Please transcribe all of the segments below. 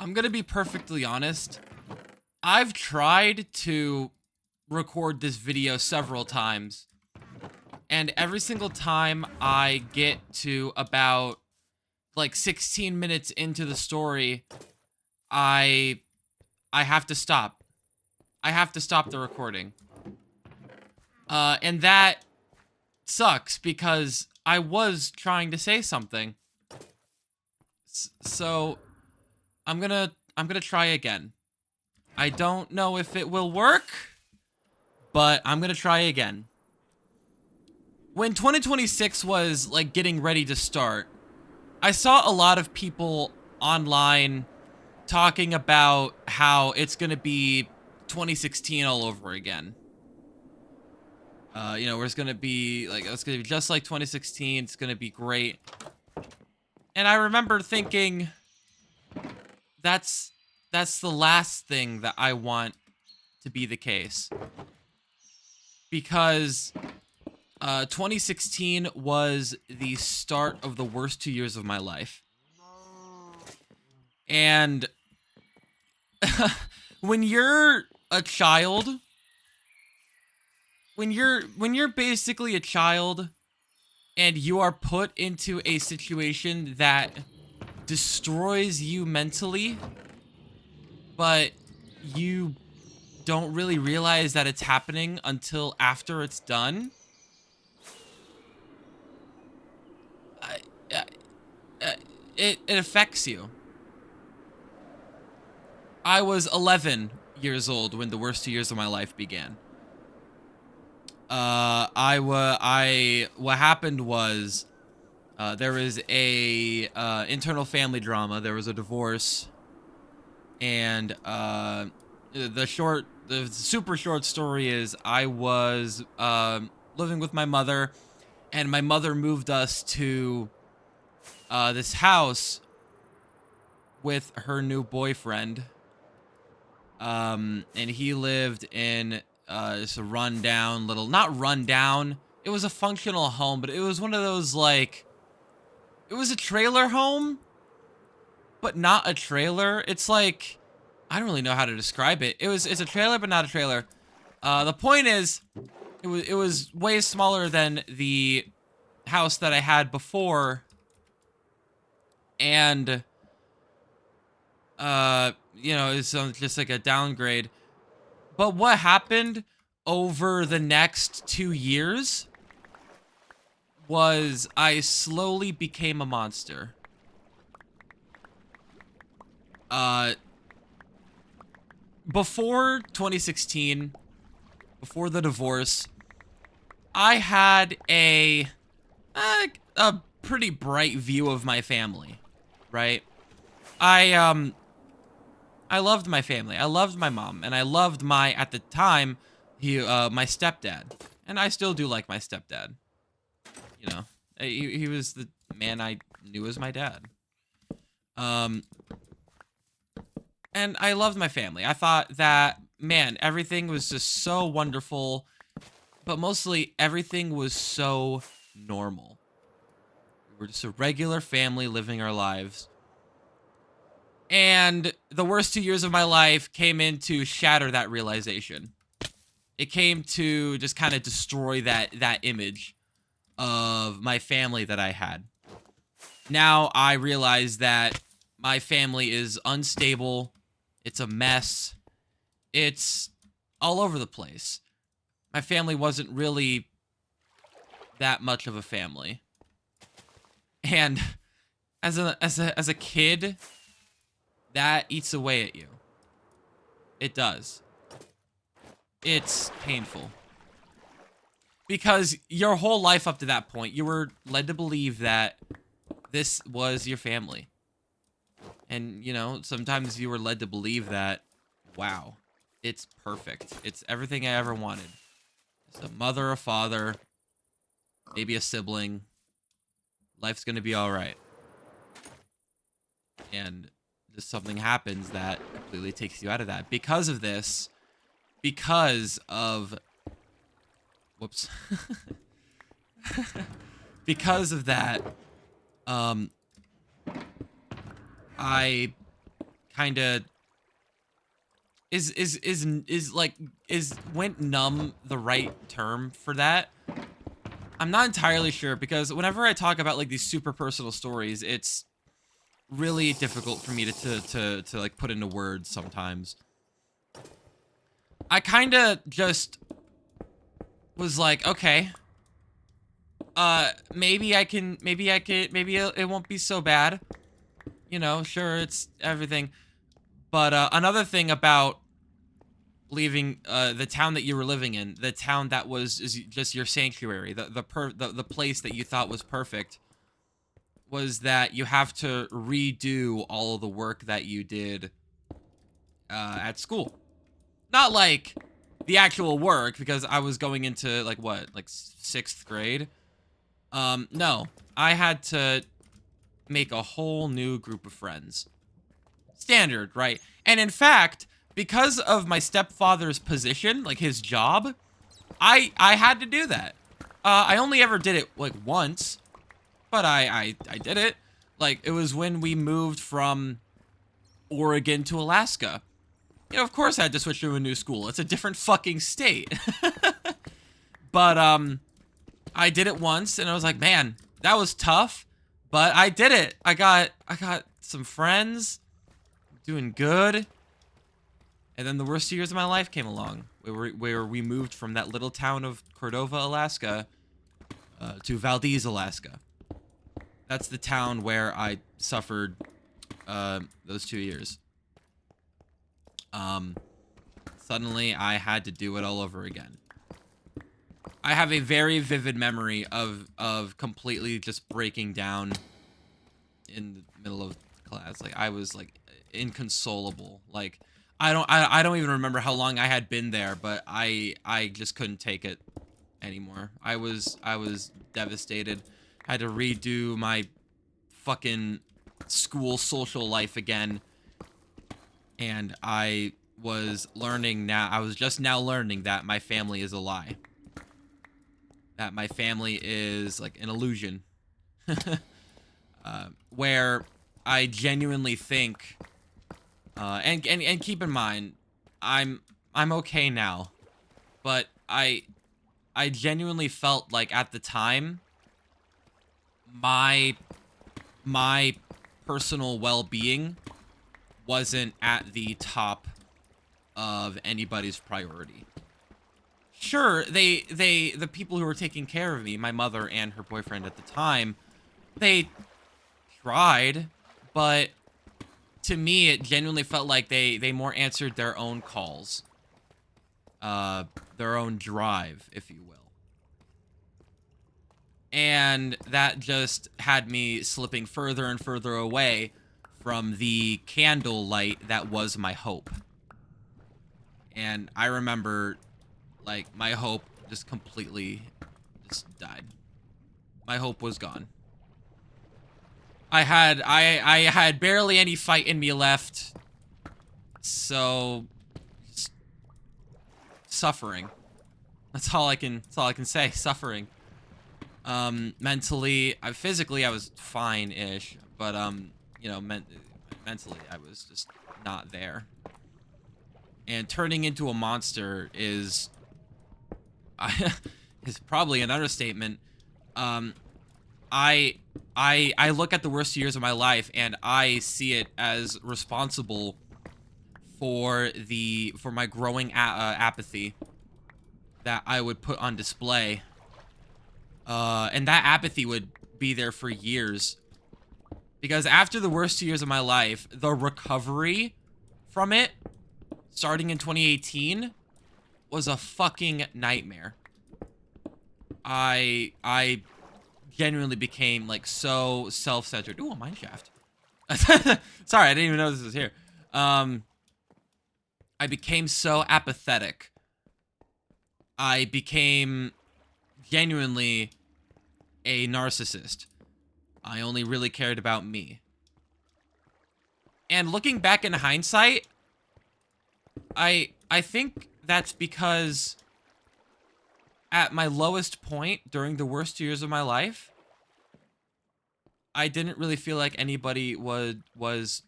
I'm gonna be perfectly honest. I've tried to record this video several times, and every single time I get to about like 16 minutes into the story, I I have to stop. I have to stop the recording. And that sucks because I was trying to say something. So I'm gonna try again. I don't know if it will work, but I'm gonna try again. When 2026 was like getting ready to start, I saw a lot of people online talking about how it's gonna be 2016 all over again. Where it's gonna be like it's gonna be just like 2016. It's gonna be great. And I remember thinking, that's the last thing that I want to be the case, because 2016 was the start of the worst 2 years of my life. And when you're a child, when you're basically a child and you are put into a situation that destroys you mentally, but you don't really realize that it's happening until after it's done. I, I, it affects you. I was 11 years old when the worst 2 years of my life began. What happened was, there was a internal family drama. There was a divorce, and the super short story is I was living with my mother, and my mother moved us to this house with her new boyfriend. And he lived in just a rundown little, not rundown. It was a functional home, but it was one of those like, it was a trailer home, but not a trailer. It's like, I don't really know how to describe it. It's a trailer, but not a trailer. The point is, it was way smaller than the house that I had before, and it's just like a downgrade. But what happened over the next 2 years was I slowly became a monster. Before 2016, before the divorce, I had a pretty bright view of my family, right? I loved my family. I loved my mom, and I loved at the time, my stepdad. And I still do like my stepdad. You know, he was the man I knew as my dad. And I loved my family. I thought that, man, everything was just so wonderful, but mostly everything was so normal. We were just a regular family living our lives. And the worst 2 years of my life came in to shatter that realization. It came to just kind of destroy that image of my family that I had. Now I realize that my family is unstable. It's a mess. It's all over the place. My family wasn't really that much of a family. And as a kid, that eats away at you. It does. It's painful. Because your whole life up to that point, you were led to believe that this was your family. And, sometimes you were led to believe that, wow, it's perfect. It's everything I ever wanted. It's a mother, a father, maybe a sibling. Life's gonna be all right. And just something happens that completely takes you out of that. Because of this, whoops. Because of that, I kind of is went numb the right term for that? I'm not entirely sure, because whenever I talk about like these super personal stories, it's really difficult for me to like put into words sometimes. I kind of just was like, okay, maybe it won't be so bad. You know, sure, it's everything. But another thing about leaving the town that you were living in, the town that is just your sanctuary, the place that you thought was perfect, was that you have to redo all of the work that you did at school. Not like the actual work, because I was going into like what, like 6th grade. No, I had to make a whole new group of friends. Standard, right? And in fact, because of my stepfather's position, like his job, I had to do that. I only ever did it like once, but I did it. Like, it was when we moved from Oregon to Alaska. You know, of course I had to switch to a new school. It's a different fucking state. But I did it once, and I was like, man, that was tough, but I did it. I got some friends, doing good. And then the worst years of my life came along, where we moved from that little town of Cordova, Alaska, to Valdez, Alaska. That's the town where I suffered those 2 years. Suddenly I had to do it all over again. I have a very vivid memory of completely just breaking down in the middle of class. Like, I was like inconsolable. Like, I don't even remember how long I had been there, but I just couldn't take it anymore. I was devastated. I had to redo my fucking school social life again. And I was just now learning that my family is a lie. That my family is like an illusion. Where I genuinely think, and keep in mind, I'm okay now, but I genuinely felt like at the time, my personal well-being wasn't at the top of anybody's priority. Sure, the people who were taking care of me, my mother and her boyfriend at the time, they tried, but to me, it genuinely felt like they more answered their own calls. Their own drive, if you will. And that just had me slipping further and further away from the candlelight that was my hope. And I remember, like, my hope just completely just died. My hope was gone. I had barely any fight in me left. So, just suffering. That's all I can say. Suffering. Mentally, physically I was fine-ish, but you know, mentally I was just not there. And turning into a monster is probably an understatement. I look at the worst years of my life, and I see it as responsible for my growing apathy that I would put on display. And that apathy would be there for years. Because after the worst 2 years of my life, the recovery from it, starting in 2018, was a fucking nightmare. I genuinely became, like, so self-centered. Ooh, a mine shaft. Sorry, I didn't even know this was here. I became so apathetic. I became genuinely a narcissist. I only really cared about me. And looking back in hindsight, I think that's because at my lowest point during the worst years of my life, I didn't really feel like anybody was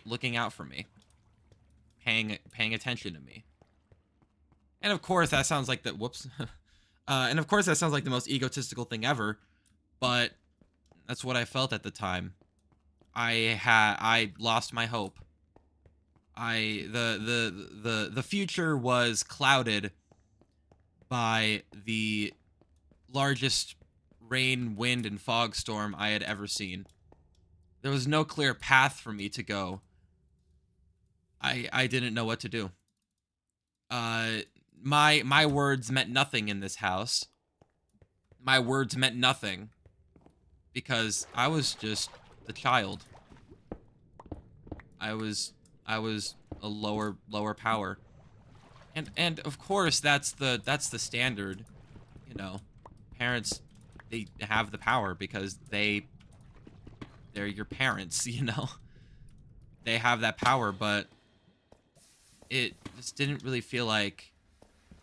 looking out for me, paying attention to me. And of course, that sounds like the whoops. And of course, that sounds like the most egotistical thing ever, but that's what I felt at the time. I lost my hope. The future was clouded by the largest rain, wind, and fog storm I had ever seen. There was no clear path for me to go. I didn't know what to do. My words meant nothing in this house. My words meant nothing because I was just the child. I was a lower power. And of course that's the standard, you know. Parents, they have the power because they're your parents, you know. They have that power, but it just didn't really feel like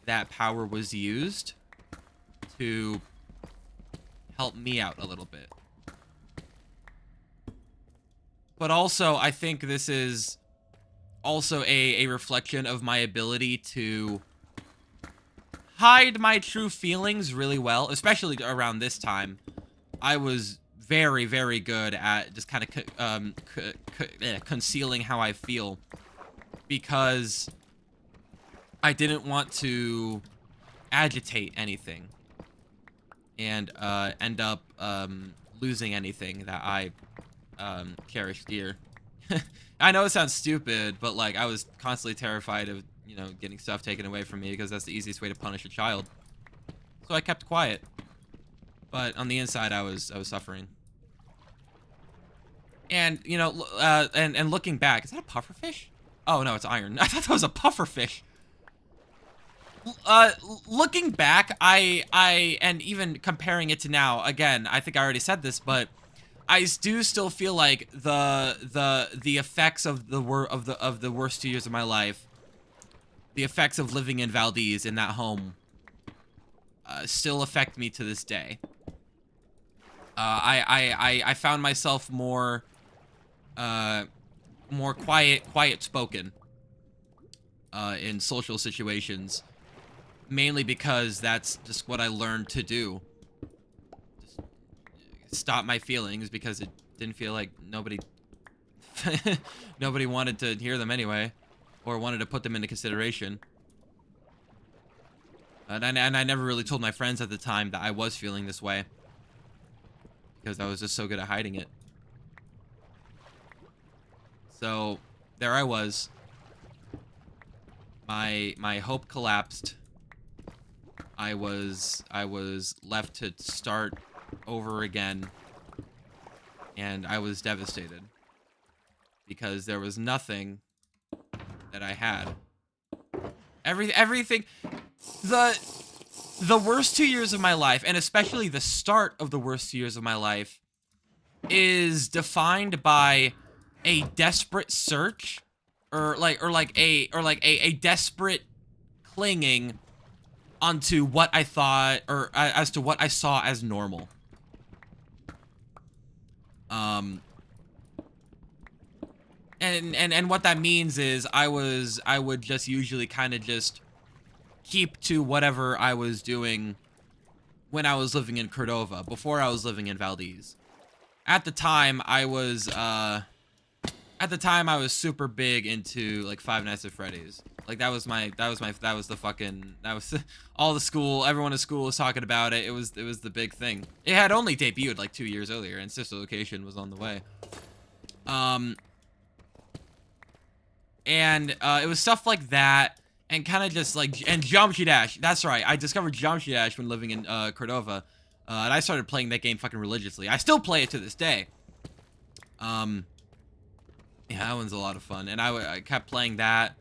that power was used to help me out a little bit. But also, I think this is also a reflection of my ability to hide my true feelings really well, especially around this time. I was very, very good at just kind of concealing how I feel because I didn't want to agitate anything and end up losing anything that I cherish dear. I know it sounds stupid, but like I was constantly terrified of, you know, getting stuff taken away from me because that's the easiest way to punish a child. So I kept quiet. But on the inside, I was suffering. And you know, and looking back, is that a pufferfish? Oh no, it's iron. I thought that was a pufferfish. Looking back, and even comparing it to now, again, I think I already said this, but I do still feel like the effects of the worst 2 years of my life, the effects of living in Valdez in that home, still affect me to this day. I found myself more quiet spoken in social situations, mainly because that's just what I learned to do. Stop my feelings because it didn't feel like nobody wanted to hear them anyway, or wanted to put them into consideration. And I never really told my friends at the time that I was feeling this way because I was just so good at hiding it. So there I was. My hope collapsed. I was left to start over again, and I was devastated because there was nothing that I had. Everything, the worst 2 years of my life, and especially the start of the worst 2 years of my life, is defined by a desperate search, or a desperate clinging onto what I thought, or as to what I saw as normal. And what that means is I would just usually kind of just keep to whatever I was doing when I was living in Cordova, before I was living in Valdez. At the time, I was super big into like Five Nights at Freddy's. Like that was all the school, everyone in school was talking about it. It was the big thing. It had only debuted like 2 years earlier, and Sister Location was on the way. And it was stuff like that, and kind of just like, and Geometry Dash. That's right, I discovered Geometry Dash when living in Cordova, and I started playing that game fucking religiously. I still play it to this day. Yeah, that one's a lot of fun, and I kept playing that.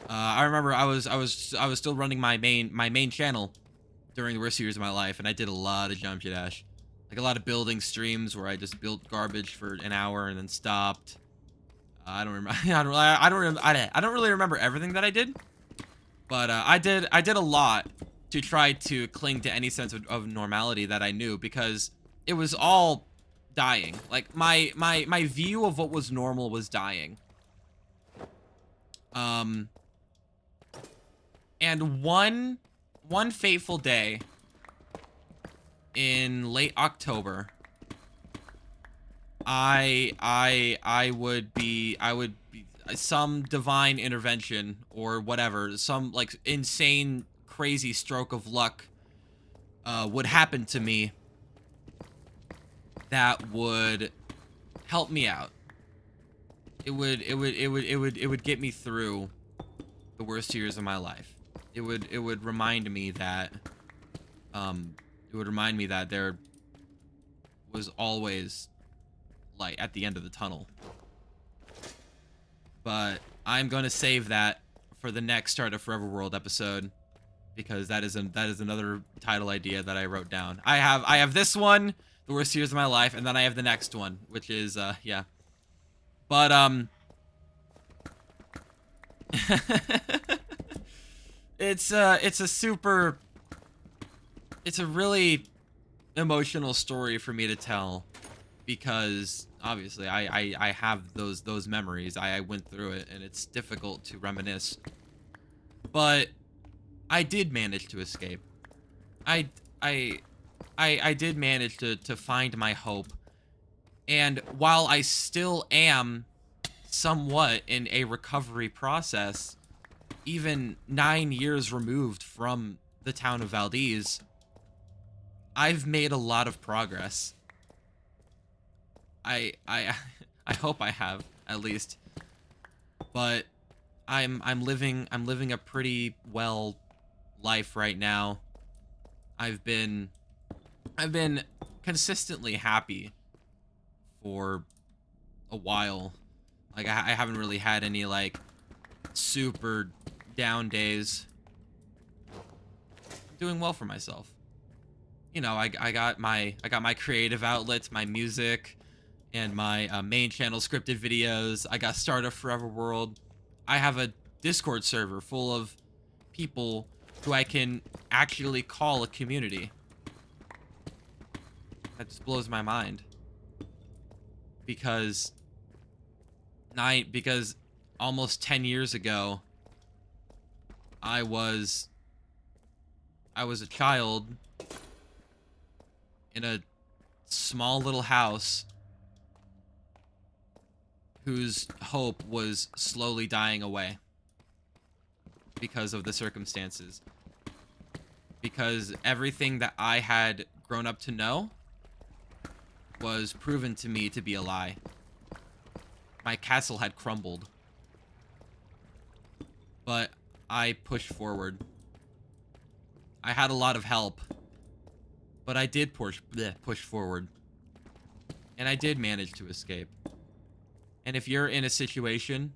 I remember I was still running my main channel during the worst years of my life, and I did a lot of Geometry Dash, like a lot of building streams where I just built garbage for an hour and then stopped. I don't remember. I don't really remember everything that I did, but I did a lot to try to cling to any sense of normality that I knew, because it was all dying. Like my view of what was normal was dying. Um, and one fateful day in late October, I would be some divine intervention or whatever, some like insane crazy stroke of luck would happen to me that would help me out. It would get me through the worst years of my life. It would remind me that there was always light at the end of the tunnel. But I'm going to save that for the next Start of Forever World episode, because that is another title idea that I wrote down. I have this one, the worst years of my life, and then I have the next one, which is yeah. But it's a really emotional story for me to tell, because obviously I have those memories. I went through it, and it's difficult to reminisce. But I did manage to escape. I did manage to find my hope. And while I still am somewhat in a recovery process, even 9 years removed from the town of Valdez, I've made a lot of progress. I I hope I have, at least. But I'm living a pretty well life right now. I've been consistently happy for a while. Like I haven't really had any like super down days. I'm doing well for myself. You know, I got my creative outlets, my music, and my main channel scripted videos. I got Start of Forever World. I have a Discord server full of people who I can actually call a community. That just blows my mind. Because almost 10 years ago, I was a child in a small little house whose hope was slowly dying away because of the circumstances. Because everything that I had grown up to know was proven to me to be a lie. My castle had crumbled. But I pushed forward. I had a lot of help, but I did push forward. And I did manage to escape. And if you're in a situation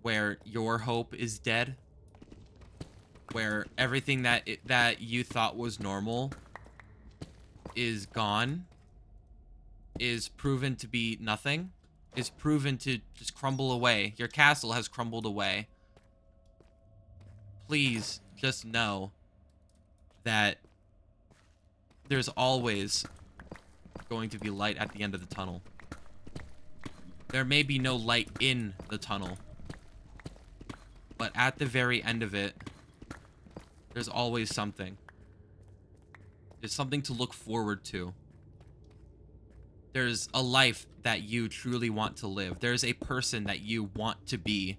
where your hope is dead, where everything that you thought was normal is gone, is proven to be nothing, is proven to just crumble away, your castle has crumbled away, please just know that there's always going to be light at the end of the tunnel. There may be no light in the tunnel, but at the very end of it, there's always something. There's something to look forward to. There's a life that you truly want to live. There's a person that you want to be.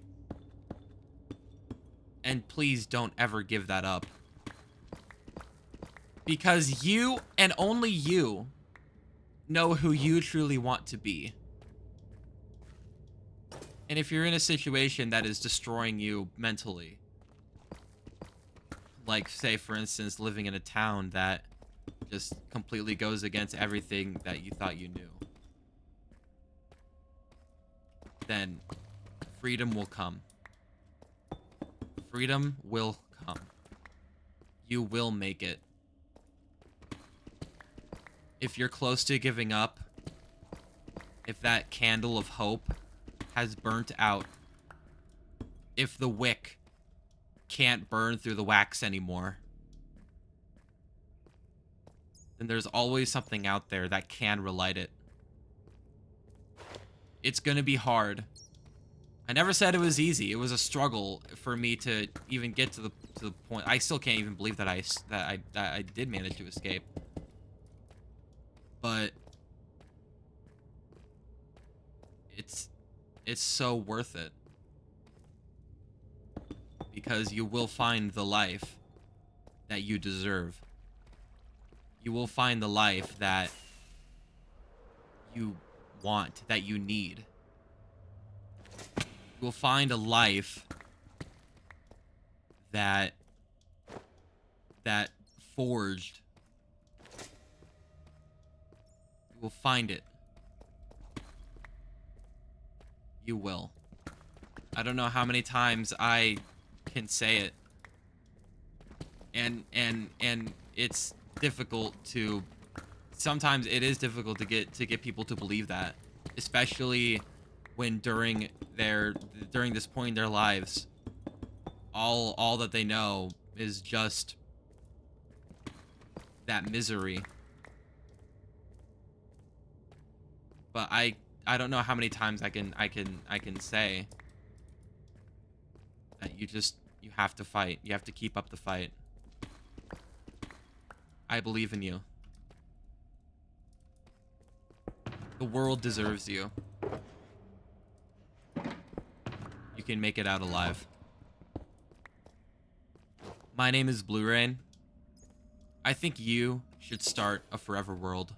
And please don't ever give that up. Because you, and only you, know who you truly want to be. And if you're in a situation that is destroying you mentally, like, say, for instance, living in a town that just completely goes against everything that you thought you knew, then freedom will come. Freedom will come. You will make it. If you're close to giving up, if that candle of hope has burnt out, if the wick can't burn through the wax anymore, then there's always something out there that can relight it. It's gonna be hard. I never said it was easy. It was a struggle for me to even get to the point. I still can't even believe that I did manage to escape. But it's so worth it, because you will find the life that you deserve. You will find the life that you want, that you need. You will find a life that forged. You will find it. You will. I don't know how many times I can say it. And it's difficult to, sometimes it is difficult to get people to believe that, especially when during this point in their lives, all that they know is just that misery. But I don't know how many times I can say that you have to fight. You have to keep up the fight. I believe in you. The world deserves you. You can make it out alive. My name is Blue Rain. I think you should start a forever world.